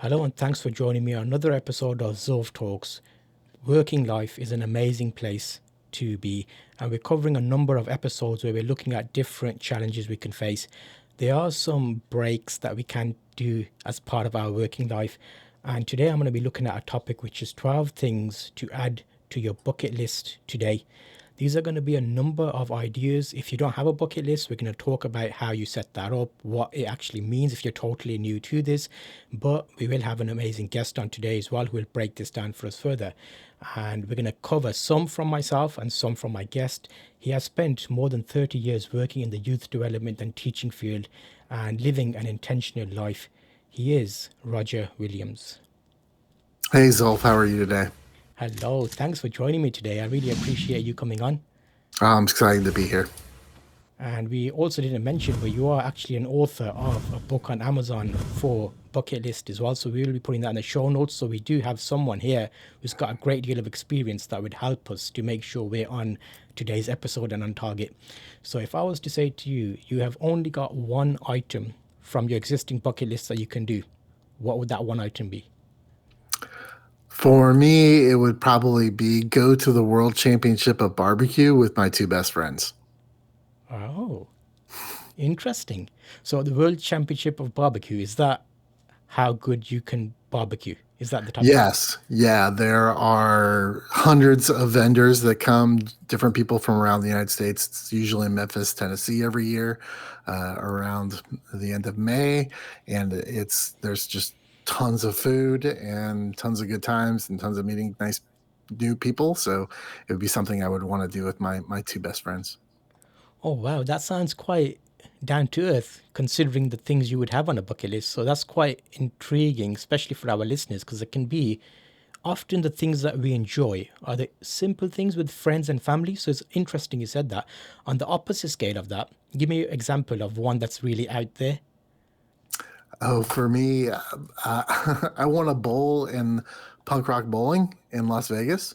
Hello, and thanks for joining me on another episode of Zulf Talks. Working life is an amazing place to be, and we're covering a number of episodes where we're looking at different challenges we can face. There are some breaks that we can do as part of our working life, and today I'm going to be looking at a topic which is 12 things to add to your bucket list today. These are going to be a number of ideas. If you don't have a bucket list, we're going to talk about how you set that up, what it actually means if you're totally new to this. But we will have an amazing guest on today as well who will break this down for us further. And we're going to cover some from myself and some from my guest. He has spent more than 30 years working in the youth development and teaching field and living an intentional life. He is Roger Williams. Hey Zulf, how are you today? Hello, thanks for joining me today. I really appreciate you coming on. I'm excited to be here. And we also didn't mention, but you are actually an author of a book on Amazon for Bucket List as well. So we will be putting that in the show notes. So we do have someone here who's got a great deal of experience that would help us to make sure we're on today's episode and on target. So if I was to say to you, you have only got one item from your existing bucket list that you can do, what would that one item be? For me, it would probably be go to the World Championship of Barbecue with my two best friends. Oh, interesting. So the World Championship of Barbecue, is that how good you can barbecue? Is that the topic? Yes, yeah, there are hundreds of vendors that come, different people from around the United States. It's usually in Memphis, Tennessee every year, around the end of May, and there's just tons of food and tons of good times and tons of meeting nice new people. So it would be something I would want to do with my two best friends. Oh, wow. That sounds quite down to earth considering the things you would have on a bucket list. So that's quite intriguing, especially for our listeners, because it can be often the things that we enjoy are the simple things with friends and family. So it's interesting you said that. On the opposite scale of that, give me an example of one that's really out there. Oh, for me, I won a bowl in punk rock bowling in Las Vegas.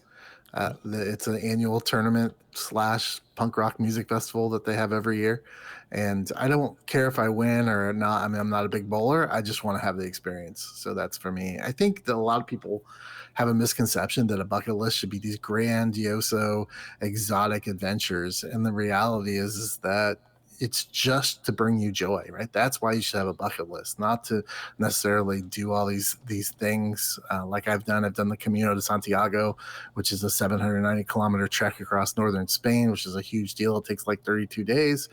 It's an annual tournament slash punk rock music festival that they have every year. And I don't care if I win or not. I mean, I'm not a big bowler. I just want to have the experience. So that's for me. I think that a lot of people have a misconception that a bucket list should be these grandioso, exotic adventures. And the reality is that it's just to bring you joy, right? That's why you should have a bucket list, not to necessarily do all these things like I've done. I've done the Camino de Santiago, which is a 790-kilometer trek across northern Spain, which is a huge deal. It takes like 32 days.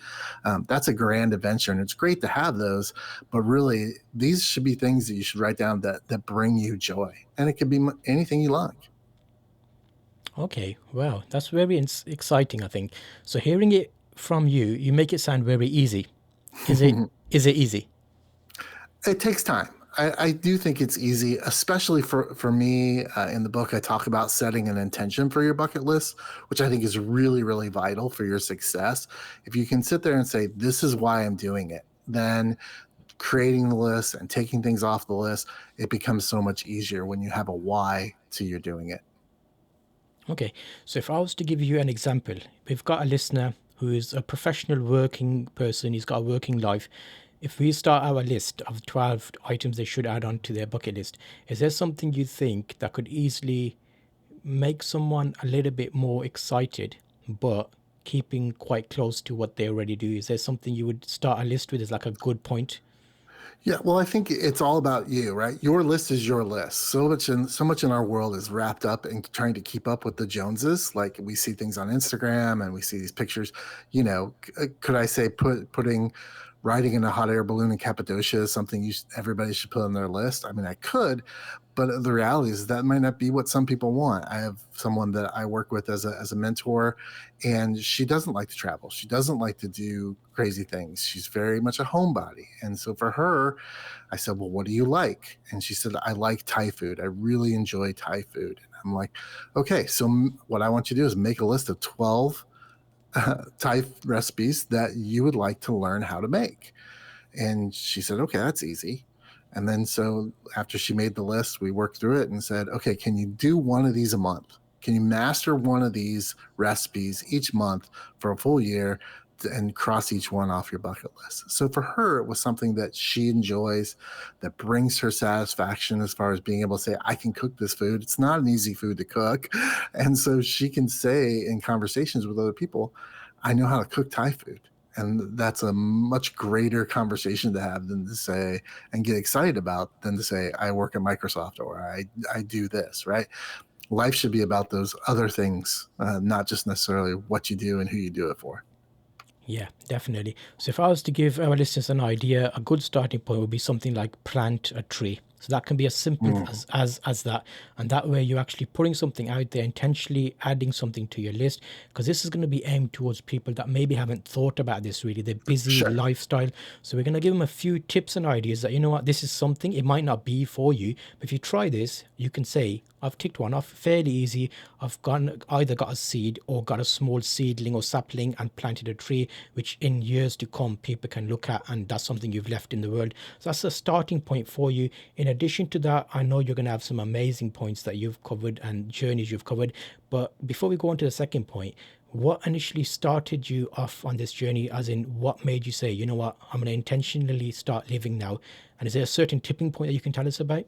That's a grand adventure, and it's great to have those. But really, these should be things that you should write down that bring you joy, and it could be anything you like. Okay, wow. That's very exciting, I think. So hearing it from you, you make it sound very easy. Is it is it easy? It takes time. I do think it's easy, especially for me. In the book, I talk about setting an intention for your bucket list, which I think is really, really vital for your success. If you can sit there and say, "This is why I'm doing it," then creating the list and taking things off the list, it becomes so much easier when you have a why to you're doing it. Okay, so if I was to give you an example, we've got a listener who is a professional working person, he's got a working life. If we start our list of 12 items they should add on to their bucket list, is there something you think that could easily make someone a little bit more excited, but keeping quite close to what they already do? Is there something you would start a list with as like a good point? Yeah, well, I think it's all about you, right? Your list is your list. So much in our world is wrapped up in trying to keep up with the Joneses. Like we see things on Instagram and we see these pictures. Could I say putting riding in a hot air balloon in Cappadocia is something everybody should put on their list? I mean, I could, but the reality is that might not be what some people want. I have someone that I work with as a mentor, and she doesn't like to travel. She doesn't like to do crazy things. She's very much a homebody. And so for her, I said, "Well, what do you like?" And she said, "I like Thai food. I really enjoy Thai food." And I'm like, "Okay, so what I want you to do is make a list of 12 Thai recipes that you would like to learn how to make." And she said, "Okay, that's easy." And then so after she made the list, we worked through it and said, "Okay, can you do one of these a month? Can you master one of these recipes each month for a full year? and cross each one off your bucket list. So for her, it was something that she enjoys, that brings her satisfaction as far as being able to say, I can cook this food. It's not an easy food to cook. And so she can say in conversations with other people, I know how to cook Thai food. And that's a much greater conversation to have than to say and get excited about than to say, I work at Microsoft or I do this, right? Life should be about those other things, not just necessarily what you do and who you do it for. Yeah, definitely. So if I was to give our listeners an idea, a good starting point would be something like plant a tree. So that can be as simple Mm, as that. And that way you're actually putting something out there, intentionally adding something to your list, because this is going to be aimed towards people that maybe haven't thought about this really. They're busy sure. lifestyle. So we're going to give them a few tips and ideas that, you know what, this is something, it might not be for you, but if you try this, you can say, I've ticked one off, fairly easy. I've either got a seed or got a small seedling or sapling and planted a tree, which in years to come people can look at, and that's something you've left in the world. So that's a starting point for you. In addition to that, I know you're going to have some amazing points that you've covered and journeys you've covered. But before we go on to the second point, what initially started you off on this journey, as in what made you say, you know what, I'm going to intentionally start living now? And is there a certain tipping point that you can tell us about?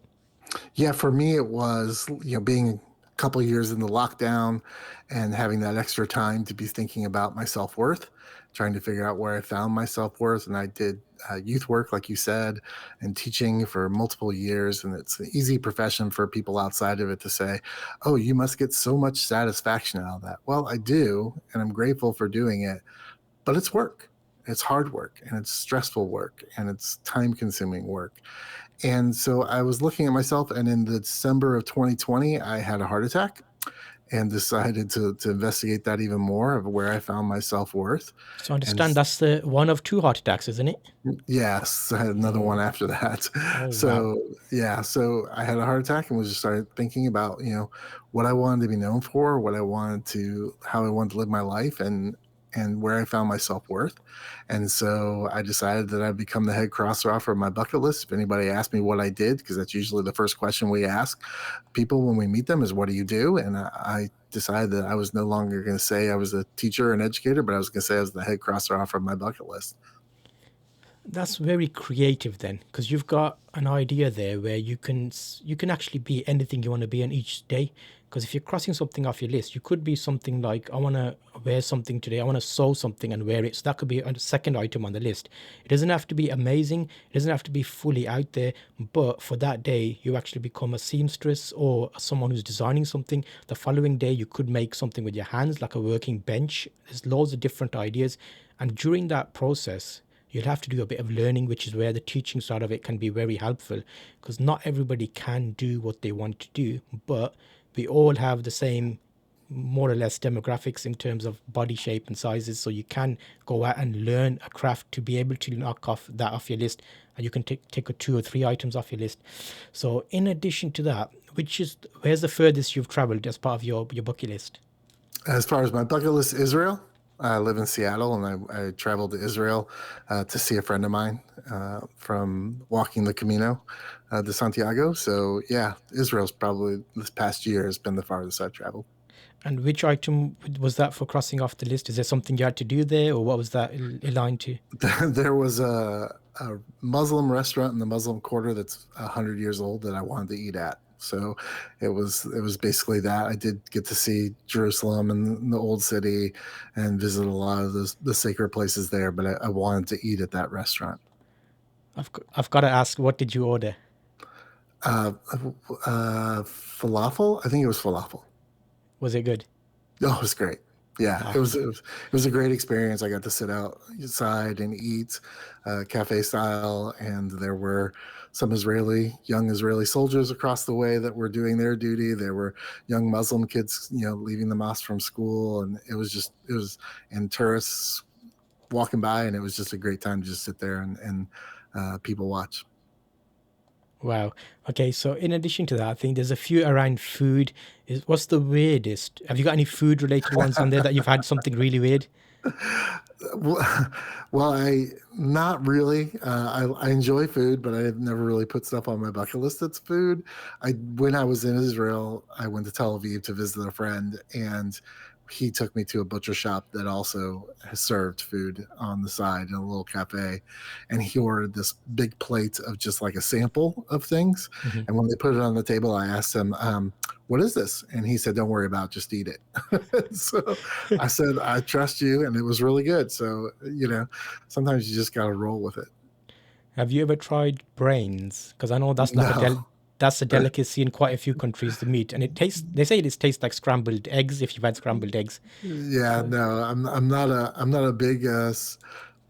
Yeah, for me, it was, being a couple years in the lockdown and having that extra time to be thinking about my self worth, trying to figure out where I found my self worth. And I did youth work, like you said, and teaching for multiple years. And it's an easy profession for people outside of it to say, oh, you must get so much satisfaction out of that. Well, I do, and I'm grateful for doing it, but it's work. It's hard work and it's stressful work and it's time consuming work. And so I was looking at myself, and in the December of 2020, I had a heart attack and decided to investigate that even more of where I found my self worth. So And understand that's the one of two heart attacks, isn't it? yes, I had another one Oh, after that. oh wow. So yeah, so I had a heart attack and was just started thinking about, what I wanted to be known for, what I wanted to, how I wanted to live my life, and where I found my self worth. And so I decided that I'd become the head crosser off of my bucket list. If anybody asked me what I did, because that's usually the first question we ask people when we meet them is, what do you do? And I decided that I was no longer going to say I was a teacher and educator, but I was going to say I was the head crosser off of my bucket list. That's very creative then, because you've got an idea there where you can actually be anything you want to be on each day. Because if you're crossing something off your list, you could be something like, I want to wear something today, I want to sew something and wear it. So that could be a second item on the list. It doesn't have to be amazing, it doesn't have to be fully out there, but for that day, you actually become a seamstress or someone who's designing something. The following day, you could make something with your hands, like a working bench. There's loads of different ideas. And during that process, you'll have to do a bit of learning, which is where the teaching side of it can be very helpful, because not everybody can do what they want to do, but we all have the same, more or less, demographics in terms of body shape and sizes. So you can go out and learn a craft to be able to knock off that off your list, and you can take a two or three items off your list. So in addition to that, where's the furthest you've traveled as part of your bucket list? As far as my bucket list, Israel. I live in Seattle, and I traveled to Israel to see a friend of mine from walking the Camino de Santiago. So yeah, Israel's probably this past year has been the farthest I've traveled. And which item was that for crossing off the list? Is there something you had to do there, or what was that aligned to? There was a Muslim restaurant in the Muslim Quarter that's 100 years old that I wanted to eat at. So it was basically that. I did get to see Jerusalem and the old city and visit a lot of the sacred places there, but I wanted to eat at that restaurant. I've got to ask, what did you order? Uh, Falafel. I think it was falafel. Was it good? Oh, it was great. Yeah, it Ah, was, it was it was a great experience. I got to sit outside and eat cafe style, and there were some young Israeli soldiers across the way that were doing their duty. There were young Muslim kids, leaving the mosque from school, and and tourists walking by, and it was just a great time to just sit there and people watch. wow. Okay, so in addition to that, I think there's a few around food. What's the weirdest? Have you got any food related ones on there that you've had something really weird? Well, well, I not really. I enjoy food, but I've never really put stuff on my bucket list that's food. When I was in Israel, I went to Tel Aviv to visit a friend, and he took me to a butcher shop that also served food on the side in a little cafe, and he ordered this big plate of just like a sample of things. Mhm. And when they put it on the table, I asked him, "What is this?" And he said, "Don't worry about it, just eat it." So I said, "I trust you," and it was really good. So sometimes you just got to roll with it. Have you ever tried brains? Because I know that's like No. that's a delicacy in quite a few countries, the meat, and it tastes. They say it tastes like scrambled eggs if you've had scrambled eggs. Yeah, So, no, I'm not a big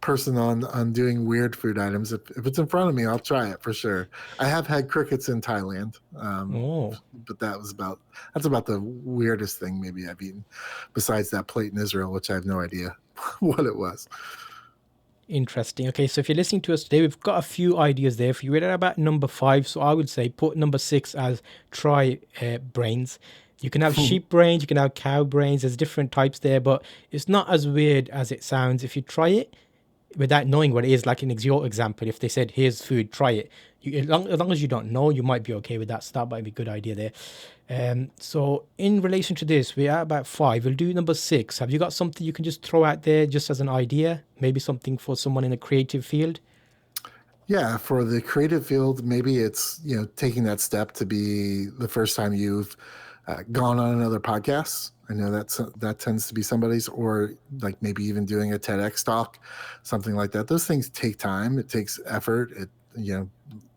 person on doing weird food items. If it's in front of me, I'll try it for sure. I have had crickets in Thailand, oh, but that's about the weirdest thing maybe I've eaten, besides that plate in Israel, which I have no idea what it was. interesting. Okay, so if you're listening to us today, we've got a few ideas there for you. We're at about number 5, so I would say put number 6 as try brains. You can have sheep brains, you can have cow brains. There's different types there, but it's not as weird as it sounds if you try it without knowing what it is. Like in your example, if they said, "Here's food, try it," as long as you don't know, you might be okay with that. So that might be a good idea there. So in relation to this, we're at about 5. We'll do number 6. Have you got something you can just throw out there just as an idea? Maybe something for someone in a creative field? Yeah, for the creative field, maybe it's taking that step to be the first time you've gone on another podcast. I know that tends to be somebody's, or like maybe even doing a TEDx talk, something like that. Those things take time. It takes effort.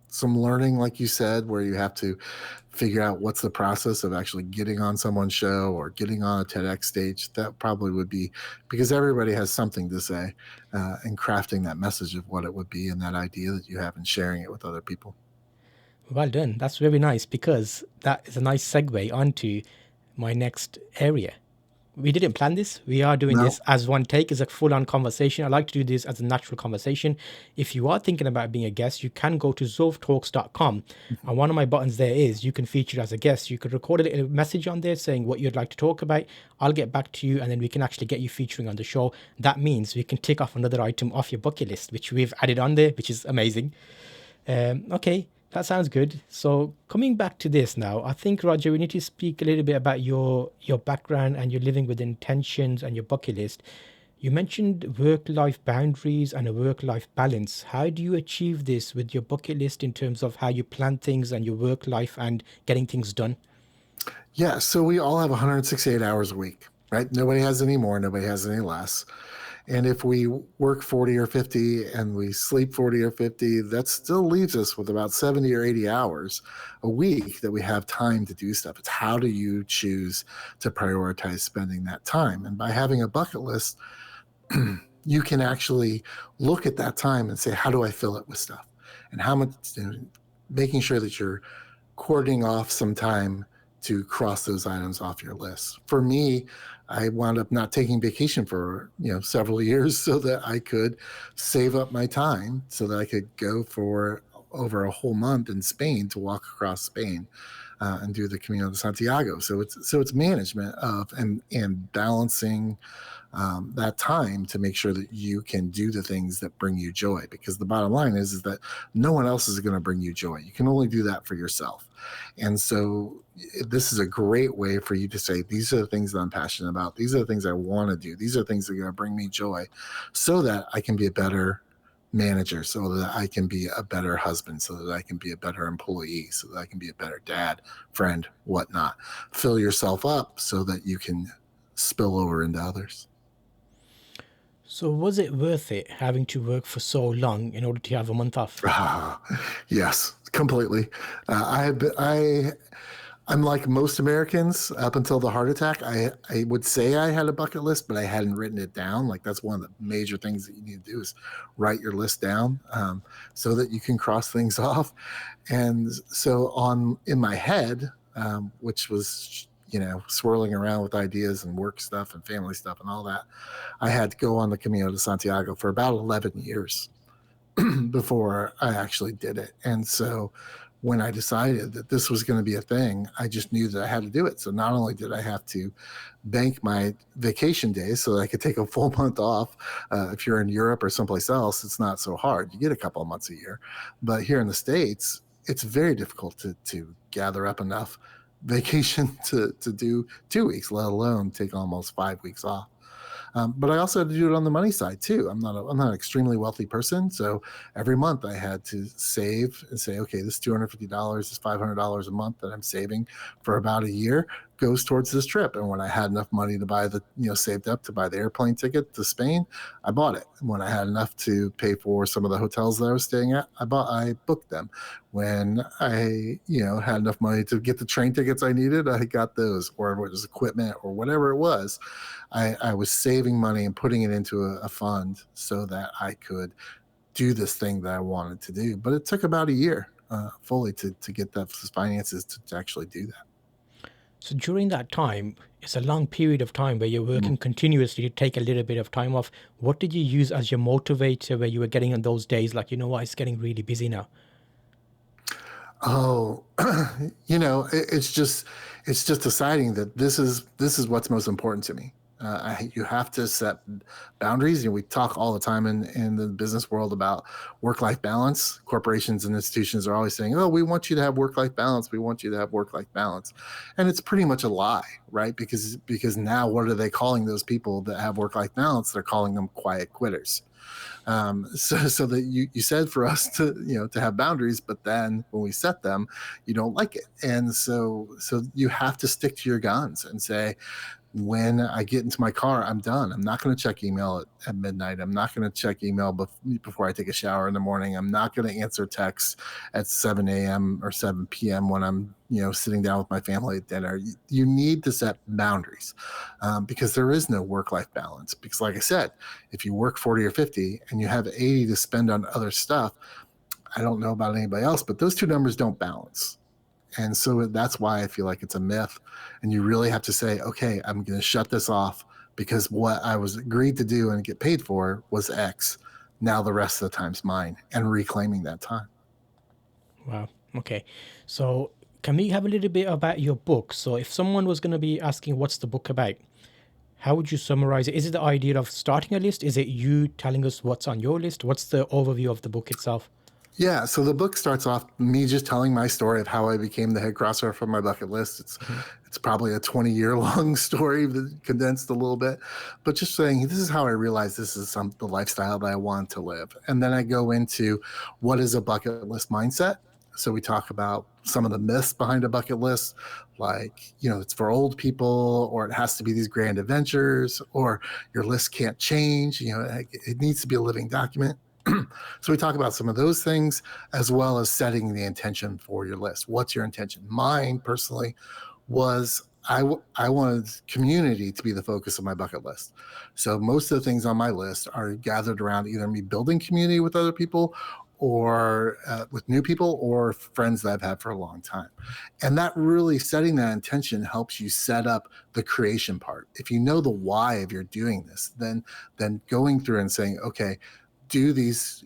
Some learning, like you said, where you have to figure out what's the process of actually getting on someone's show or getting on a TEDx stage. That probably would be because everybody has something to say, and crafting that message of what it would be and that idea that you have and sharing it with other people. Well done. That's very nice because that is a nice segue onto my next area. We didn't plan this. We are doing No. this as one take. It's a full-on conversation. I like to do this as a natural conversation. If you are thinking about being a guest, you can go to zulftalks.com. And one of my buttons there is you can feature as a guest. You could record a little message on there saying what you'd like to talk about. I'll get back to you and then we can actually get you featuring on the show. That means we can tick off another item off your bucket list, which we've added on there, which is amazing. Okay, that sounds good. So coming back to this now, I think Roger, we need to speak a little bit about your background and your living with intentions and your bucket list. You mentioned work-life boundaries and a work-life balance. How do you achieve this with your bucket list in terms of how you plan things and your work life and getting things done? Yeah, so we all have 168 hours a week, right? Nobody has any more, nobody has any less. And if we work 40 or 50 and we sleep 40 or 50, that still leaves us with about 70 or 80 hours a week that we have time to do stuff. It's how do you choose to prioritize spending that time? And by having a bucket list, you can actually look at that time and say, how do I fill it with stuff? And how much, making sure that you're cording off some time to cross those items off your list. For me, I wound up not taking vacation for several years so that I could save up my time so that I could go for over a whole month in Spain to walk across Spain, and do the Camino de Santiago. So it's management of and balancing that time to make sure that you can do the things that bring you joy. Because the bottom line is that no one else is going to bring you joy. You can only do that for yourself. And so this is a great way for you to say, these are the things that I'm passionate about. These are the things I want to do. These are the things that are going to bring me joy so that I can be a better manager, so that I can be a better husband, so that I can be a better employee, so that I can be a better dad, friend, whatnot. Fill yourself up so that you can spill over into others. So was it worth it having to work for so long in order to have a month off? Ah, yes, completely. I'm like most Americans up until the heart attack. I would say I had a bucket list, but I hadn't written it down. Like that's one of the major things that you need to do is write your list down, so that you can cross things off. And so on in my head, which was swirling around with ideas and work stuff and family stuff and all that, I had to go on the Camino de Santiago for about 11 years before I actually did it. And so when I decided that this was going to be a thing, I just knew that I had to do it. So not only did I have to bank my vacation days so that I could take a full month off. If you're in Europe or someplace else, it's not so hard. You get a couple of months a year. But here in the States, it's very difficult to gather up enough vacation to do 2 weeks, let alone take almost 5 weeks off. But I also had to do it on the money side too. I'm not an extremely wealthy person, so every month I had to save and say, okay, this $250, this $500 a month that I'm saving for about a year goes towards this trip. And when I had enough money to buy saved up to buy the airplane ticket to Spain, I bought it. When I had enough to pay for some of the hotels that I was staying at, I booked them. When I, had enough money to get the train tickets I needed, I got those, or it was equipment or whatever it was. I was saving money and putting it into a fund so that I could do this thing that I wanted to do. But it took about a year fully to get the finances to actually do that. So during that time, it's a long period of time where you're working continuously to take a little bit of time off. What did you use as your motivator where you were getting on those days like, you know what, it's getting really busy now? Oh, it's just deciding that this is what's most important to me. You have to set boundaries. We talk all the time in the business world about work-life balance. Corporations and institutions are always saying, "Oh, we want you to have work-life balance. We want you to have work-life balance," and it's pretty much a lie, right? Because now what are they calling those people that have work-life balance? They're calling them quiet quitters. So that you said for us to have boundaries, but then when we set them, you don't like it, and so you have to stick to your guns and say, when I get into my car, I'm done. I'm not going to check email at midnight. I'm not going to check email before I take a shower in the morning. I'm not going to answer texts at 7 a.m. or 7 p.m. when I'm, sitting down with my family at dinner. You need to set boundaries because there is no work-life balance. Because like I said, if you work 40 or 50 and you have 80 to spend on other stuff, I don't know about anybody else, but those two numbers don't balance. And so that's why I feel like it's a myth. And you really have to say, okay, I'm going to shut this off because what I was agreed to do and get paid for was X. Now the rest of the time's mine, and reclaiming that time. Wow. Okay. So can we have a little bit about your book? So if someone was going to be asking what's the book about, how would you summarize it? Is it the idea of starting a list? Is it you telling us what's on your list? What's the overview of the book itself? Yeah, so the book starts off me just telling my story of how I became the head crosser from my bucket list. Mhm. It's probably a 20-year long story condensed a little bit, but just saying this is how I realized this is the lifestyle that I want to live. And then I go into what is a bucket list mindset. So we talk about some of the myths behind a bucket list, like, it's for old people, or it has to be these grand adventures, or your list can't change. It needs to be a living document. So we talk about some of those things, as well as setting the intention for your list. What's your intention? Mine personally was I wanted community to be the focus of my bucket list. So most of the things on my list are gathered around either me building community with other people, or with new people, or friends that I've had for a long time. And that really, setting that intention helps you set up the creation part. If you know the why of your doing this, then going through and saying, okay, do these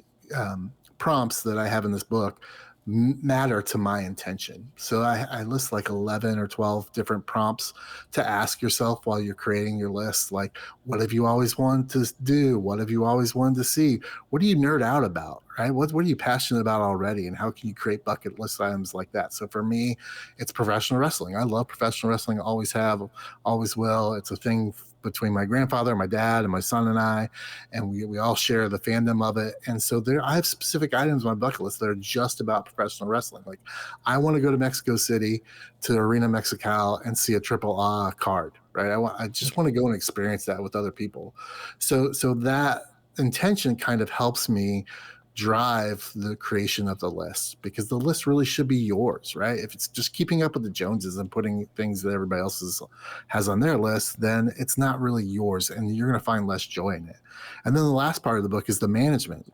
prompts that I have in this book matter to my intention? So I list like 11 or 12 different prompts to ask yourself while you're creating your list. Like, what have you always wanted to do? What have you always wanted to see? What do you nerd out about, right? What are you passionate about already? And how can you create bucket list items like that? So for me, it's professional wrestling. I love professional wrestling. Always have, always will. It's a thing between my grandfather, my dad, and my son and I, and we all share the fandom of it. And so I have specific items on my bucket list that are just about professional wrestling. Like, I want to go to Mexico City to Arena Mexical and see a Triple A card, right? I just want to go and experience that with other people. So that intention kind of helps me drive the creation of the list, because the list really should be yours, right? If it's just keeping up with the Joneses and putting things that everybody else has on their list, then it's not really yours, and you're going to find less joy in it. And then the last part of the book is the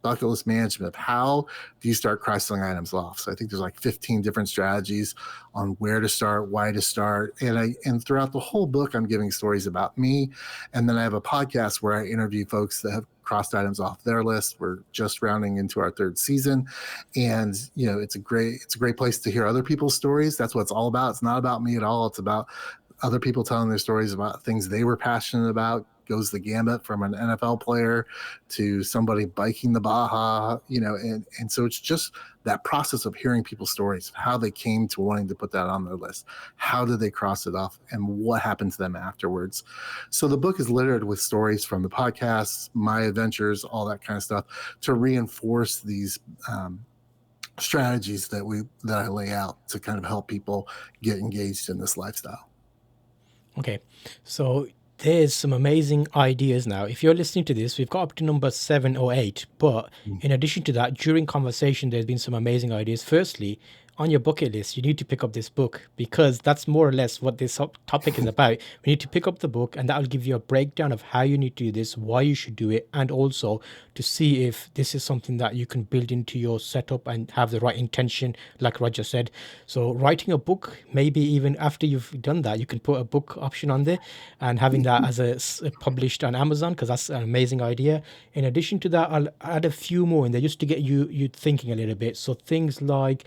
bucket list management of how do you start crossing items off. So I think there's like 15 different strategies on where to start, why to start. And throughout the whole book, I'm giving stories about me. And then I have a podcast where I interview folks that have crossed items off their list. We're just rounding into our third season, and it's a great place to hear other people's stories. That's what it's all about. It's not about me at all. It's about other people telling their stories about things they were passionate about. Goes the gambit from an NFL player to somebody biking the Baja, and so it's just that process of hearing people's stories, how they came to wanting to put that on their list, how did they cross it off, and what happened to them afterwards. So the book is littered with stories from the podcasts, my adventures, all that kind of stuff, to reinforce these strategies that I lay out to kind of help people get engaged in this lifestyle. Okay, so there's some amazing ideas now. If you're listening to this, we've got up to number 7 or 8. But in addition to that, during conversation, there's been some amazing ideas. Firstly, on your bucket list, you need to pick up this book because that's more or less what this topic is about. We need to pick up the book, and that will give you a breakdown of how you need to do this, why you should do it, and also to see if this is something that you can build into your setup and have the right intention, like Roger said. So, writing a book, maybe even after you've done that, you can put a book option on there and having that as published on Amazon because that's an amazing idea. In addition to that, I'll add a few more in there just to get you thinking a little bit. So, things like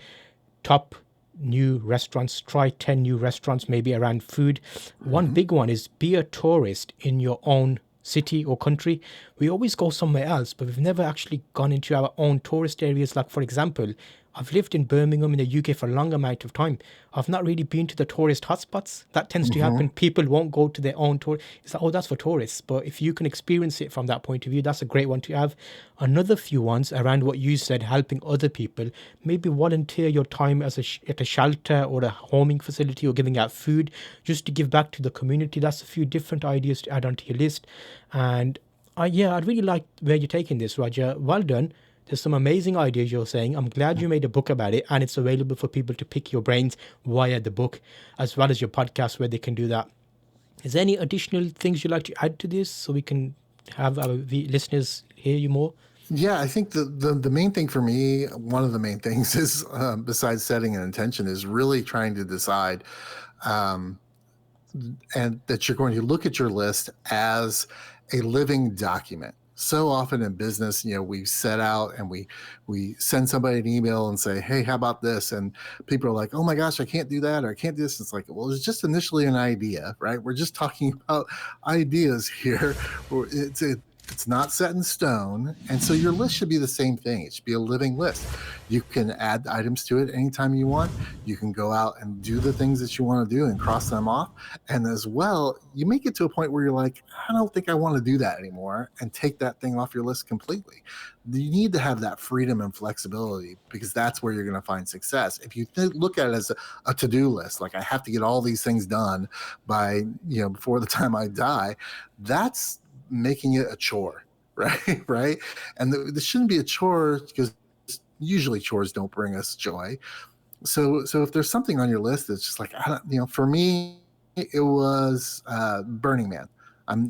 top new restaurants, try 10 new restaurants maybe around food. One Mm-hmm. big one is be a tourist in your own city or country. We always go somewhere else, but we've never actually gone into our own tourist areas. Like, for example, I've lived in Birmingham in the UK for a long amount of time. I've not really been to the tourist hotspots. That tends to Mm-hmm. happen. People won't go to their own tour. It's like, oh, that's for tourists. But if you can experience it from that point of view, that's a great one to have. Another few ones around what you said, helping other people. Maybe volunteer your time as at a shelter or a homing facility or giving out food just to give back to the community. That's a few different ideas to add onto your list. And I'd really like where you're taking this, Roger. Well done. There's some amazing ideas you're saying. I'm glad you made a book about it and it's available for people to pick your brains via the book as well as your podcast where they can do that. Is there any additional things you'd like to add to this so we can have our listeners hear you more? Yeah, I think the main thing for me, one of the main things is, besides setting an intention, is really trying to decide, um, and that you're going to look at your list as a living document. So often in business, we set out and we send somebody an email and say, "Hey, how about this?" And people are like, "Oh my gosh, I can't do that, or I can't do this." It's like, well, it's just initially an idea, right? We're just talking about ideas here. It's not set in stone, and so your list should be the same thing. It should be a living list. You can add items to it anytime you want. You can go out and do the things that you want to do and cross them off. And as well, you may get to a point where you're like, I don't think I want to do that anymore, and take that thing off your list completely. You need to have that freedom and flexibility because that's where you're going to find success. If you look at it as a to-do list, like I have to get all these things done by, before the time I die, that's making it a chore, right? Right. And this shouldn't be a chore because usually chores don't bring us joy. So if there's something on your list that's just like, I don't, for me, it was Burning Man.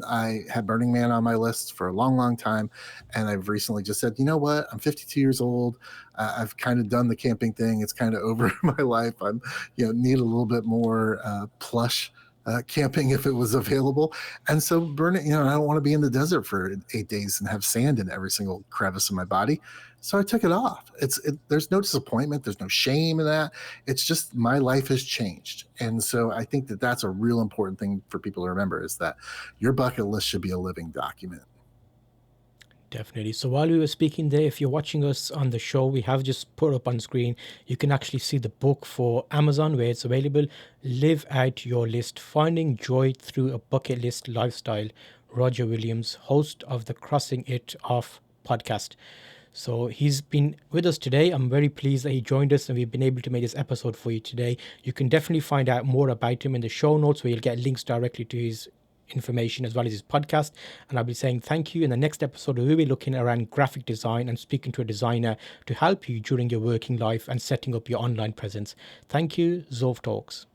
I had Burning Man on my list for a long, long time, and I've recently just said, you know what? I'm 52 years old. I've kind of done the camping thing. It's kind of over my life. I'm, need a little bit more plush camping if it was available. And so burning, I don't want to be in the desert for 8 days and have sand in every single crevice of my body. So I took it off. There's no disappointment. There's no shame in that. It's just my life has changed. And so I think that that's a real important thing for people to remember is that your bucket list should be a living document. Definitely. So while we were speaking there, if you're watching us on the show, we have just put up on screen, you can actually see the book for Amazon where it's available. Live Out Your List, Finding Joy Through a Bucket List Lifestyle. Roger Williams, host of the Crossing It Off podcast. So he's been with us today. I'm very pleased that he joined us and we've been able to make this episode for you today. You can definitely find out more about him in the show notes where you'll get links directly to his information as well as his podcast. And I'll be saying thank you. In the next episode, we'll be looking around graphic design and speaking to a designer to help you during your working life and setting up your online presence. Thank you, Zulf Talks.